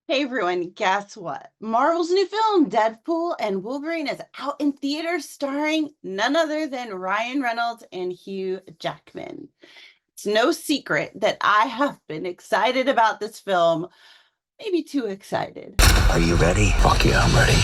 Hey everyone, guess what? Marvel's new film, Deadpool and Wolverine, is out in theaters starring none other than Ryan Reynolds and Hugh Jackman. It's no secret that I have been excited about this film, maybe too excited. Are you ready? Fuck yeah, I'm ready.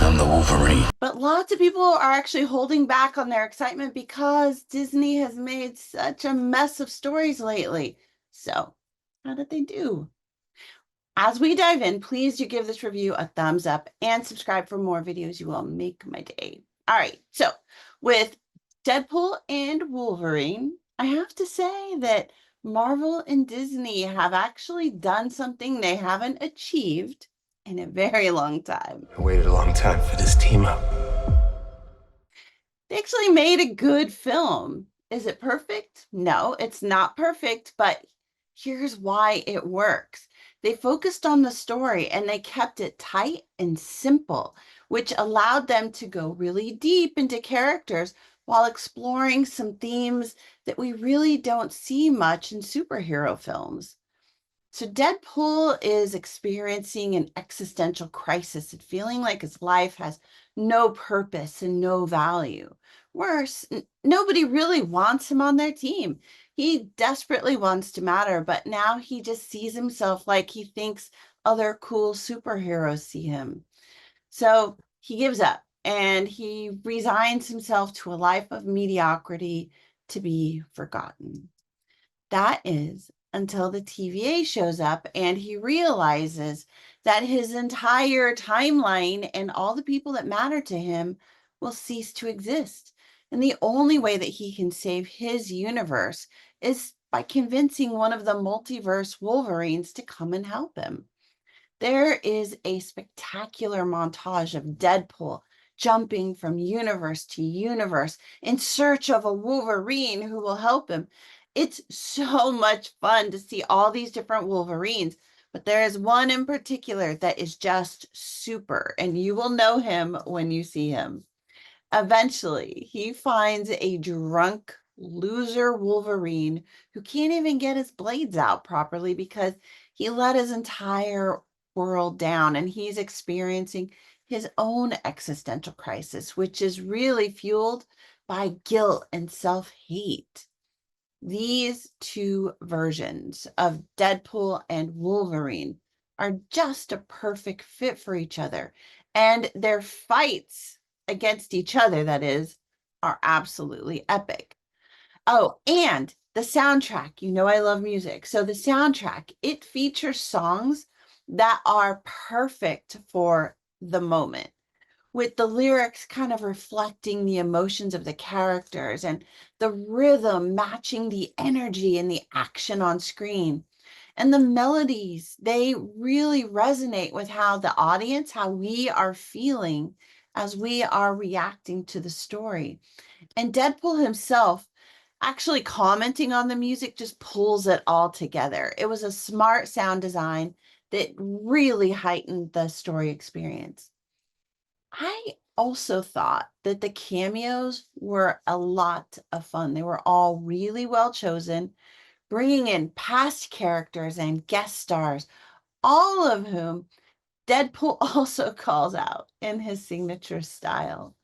I'm the Wolverine. But lots of people are actually holding back on their excitement because Disney has made such a mess of stories lately. So, how did they do? As we dive in, please do give this review a thumbs up and subscribe for more videos. You will make my day. All right, so with Deadpool and Wolverine, I have to say that Marvel and Disney have actually done something they haven't achieved in a very long time. I waited a long time for this team up. They actually made a good film. Is it perfect? No, it's not perfect, but here's why it works. They focused on the story and they kept it tight and simple, which allowed them to go really deep into characters while exploring some themes that we really don't see much in superhero films. So Deadpool is experiencing an existential crisis and feeling like his life has no purpose and no value. Worse, nobody really wants him on their team. He desperately wants to matter, but now he just sees himself like he thinks other cool superheroes see him. So he gives up and he resigns himself to a life of mediocrity to be forgotten. That is until the TVA shows up and he realizes that his entire timeline and all the people that matter to him will cease to exist. And the only way that he can save his universe is by convincing one of the multiverse Wolverines to come and help him. There is a spectacular montage of Deadpool jumping from universe to universe in search of a Wolverine who will help him. It's so much fun to see all these different Wolverines, but there is one in particular that is just super, and you will know him when you see him. Eventually, he finds a drunk loser Wolverine who can't even get his blades out properly because he let his entire world down and he's experiencing his own existential crisis, which is really fueled by guilt and self hate. These two versions of Deadpool and Wolverine are just a perfect fit for each other. And their fights against each other, that is, are absolutely epic. Oh, and the soundtrack. You know, I love music. So the soundtrack, it features songs that are perfect for the moment, with the lyrics kind of reflecting the emotions of the characters and the rhythm matching the energy and the action on screen. And the melodies, they really resonate with how the audience, how we are feeling as we are reacting to the story. And Deadpool himself actually commenting on the music just pulls it all together. It was a smart sound design that really heightened the story experience. I also thought that the cameos were a lot of fun. They were all really well chosen, bringing in past characters and guest stars, all of whom Deadpool also calls out in his signature style.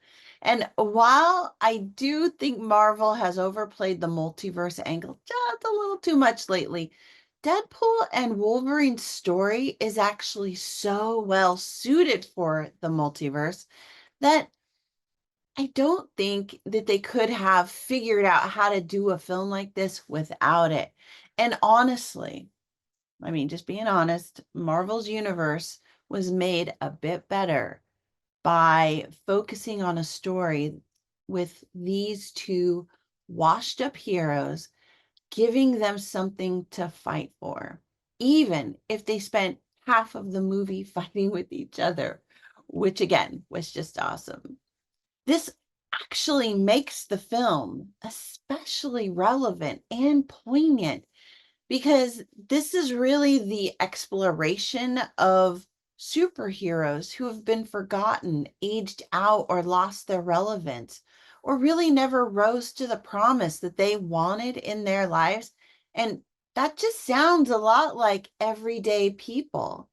And while I do think Marvel has overplayed the multiverse angle just a little too much lately, Deadpool and Wolverine's story is actually so well suited for the multiverse that I don't think that they could have figured out how to do a film like this without it. And honestly, I mean, just being honest, Marvel's universe was made a bit better by focusing on a story with these two washed up heroes, giving them something to fight for, even if they spent half of the movie fighting with each other, which again was just awesome. This actually makes the film especially relevant and poignant because this is really the exploration of superheroes who have been forgotten, aged out, or lost their relevance, or really never rose to the promise that they wanted in their lives. And That just sounds a lot like everyday people.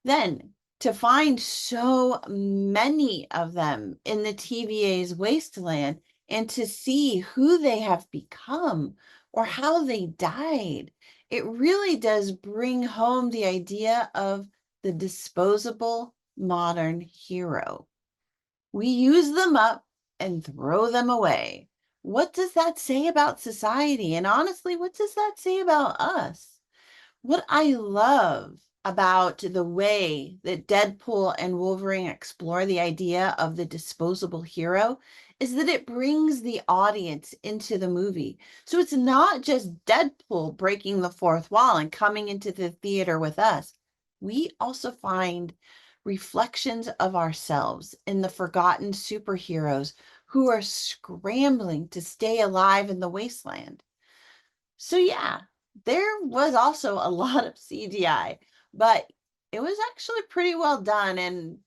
Then to find so many of them in the TVA's wasteland and to see who they have become or how they died, it really does bring home the idea of the disposable modern hero. We use them up and throw them away. What does that say about society? And honestly, what does that say about us? What I love about the way that Deadpool and Wolverine explore the idea of the disposable hero is that it brings the audience into the movie. So it's not just Deadpool breaking the fourth wall and coming into the theater with us. We also find reflections of ourselves in the forgotten superheroes who are scrambling to stay alive in the wasteland. So yeah, there was also a lot of CGI, but it was actually pretty well done. And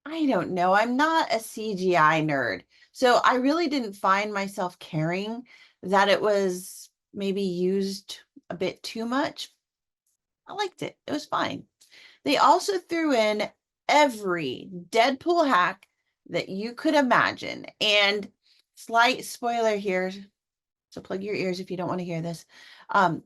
I don't know, I'm not a CGI nerd. So I really didn't find myself caring that it was maybe used a bit too much. I liked it. It was fine. They also threw in every Deadpool hack that you could imagine. And slight spoiler here, so plug your ears if you don't want to hear this. Um,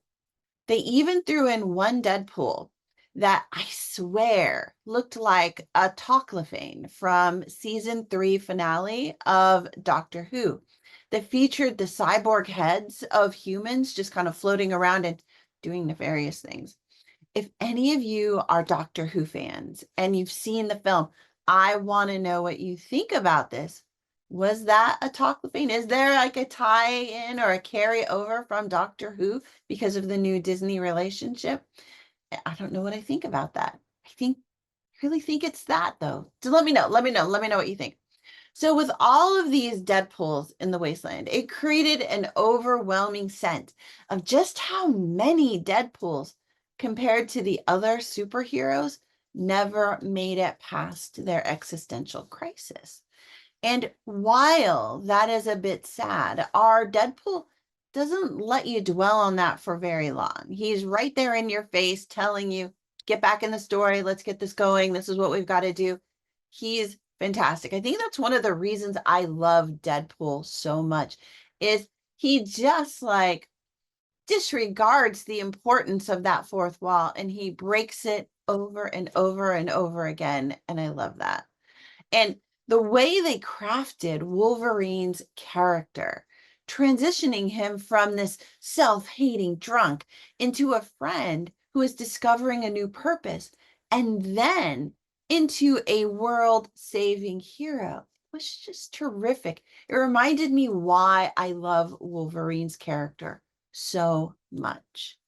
they even threw in one Deadpool that I swear looked like a Toclafane from season 3 finale of Doctor Who that featured the cyborg heads of humans just kind of floating around and doing nefarious things. If any of you are Doctor Who fans and you've seen the film, I want to know what you think about this. Was that a Toclafane? Is there like a tie-in or a carry-over from Doctor Who because of the new Disney relationship? I don't know what I think about that. I really think it's that though. So let me know what you think. So with all of these Deadpools in the wasteland, it created an overwhelming sense of just how many Deadpools compared to the other superheroes never made it past their existential crisis. And while that is a bit sad, our Deadpool doesn't let you dwell on that for very long. He's right there in your face telling you, get back in the story, let's get this going. This is what we've got to do. He's fantastic. I think that's one of the reasons I love Deadpool so much is he just like disregards the importance of that fourth wall and he breaks it over and over and over again. And I love that. And the way they crafted Wolverine's character, transitioning him from this self hating drunk into a friend who is discovering a new purpose, and then into a world saving hero was just terrific. It reminded me why I love Wolverine's character so much.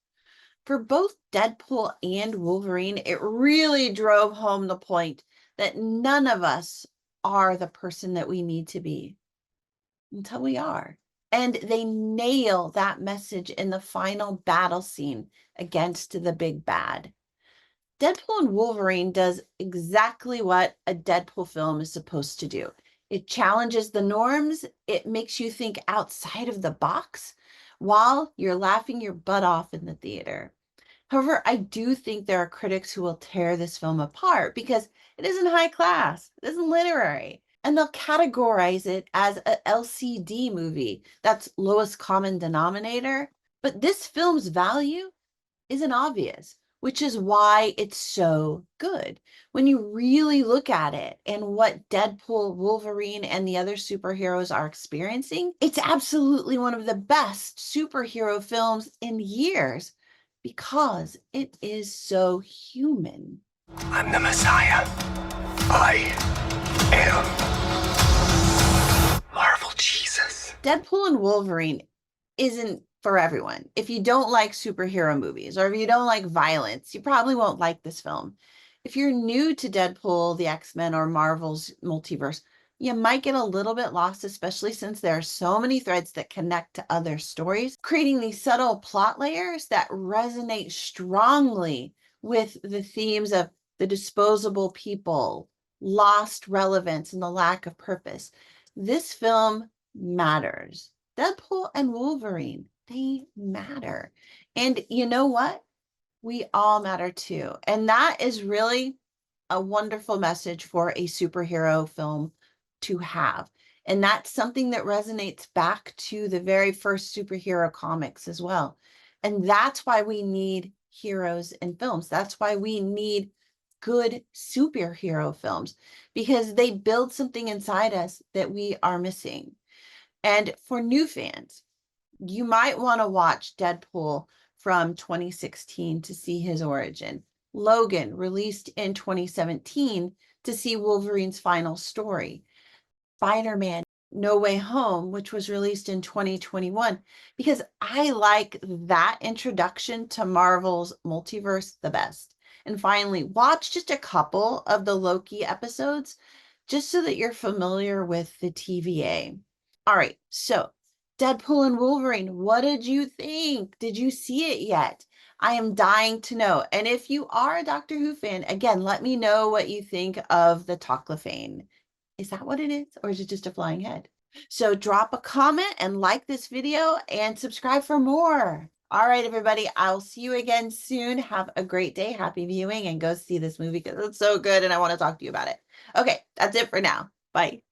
For both Deadpool and Wolverine, it really drove home the point that none of us are the person that we need to be until we are. And they nail that message in the final battle scene against the big bad. Deadpool and Wolverine does exactly what a Deadpool film is supposed to do. It challenges the norms, it makes you think outside of the box while you're laughing your butt off in the theater. However, I do think there are critics who will tear this film apart because it isn't high class, it isn't literary, and they'll categorize it as a LCD movie. That's lowest common denominator. But this film's value isn't obvious, which is why it's so good. When you really look at it and what Deadpool, Wolverine, and the other superheroes are experiencing, it's absolutely one of the best superhero films in years because it is so human. I'm the Messiah. I am Marvel Jesus. Deadpool and Wolverine isn't for everyone. If you don't like superhero movies or if you don't like violence, you probably won't like this film. If you're new to Deadpool, the X-Men, or Marvel's Multiverse, you might get a little bit lost, especially since there are so many threads that connect to other stories, creating these subtle plot layers that resonate strongly with the themes of the disposable people, lost relevance, and the lack of purpose. This film matters. Deadpool and Wolverine, they matter. And you know what? We all matter too. And that is really a wonderful message for a superhero film to have. And that's something that resonates back to the very first superhero comics as well. And that's why we need heroes in films. That's why we need good superhero films, because they build something inside us that we are missing. And for new fans, you might want to watch Deadpool from 2016 to see his origin. Logan, released in 2017 to see Wolverine's final story. Spider-Man No Way Home, which was released in 2021, because I like that introduction to Marvel's multiverse the best. And finally, watch just a couple of the Loki episodes just so that you're familiar with the TVA. All right, so Deadpool and Wolverine, what did you think? Did you see it yet? I am dying to know. And if you are a Doctor Who fan, again, let me know what you think of the Toclophane. Is that what it is? Or is it just a flying head? So drop a comment and like this video and subscribe for more. All right, everybody, I'll see you again soon. Have a great day. Happy viewing and go see this movie because it's so good and I want to talk to you about it. Okay, that's it for now. Bye.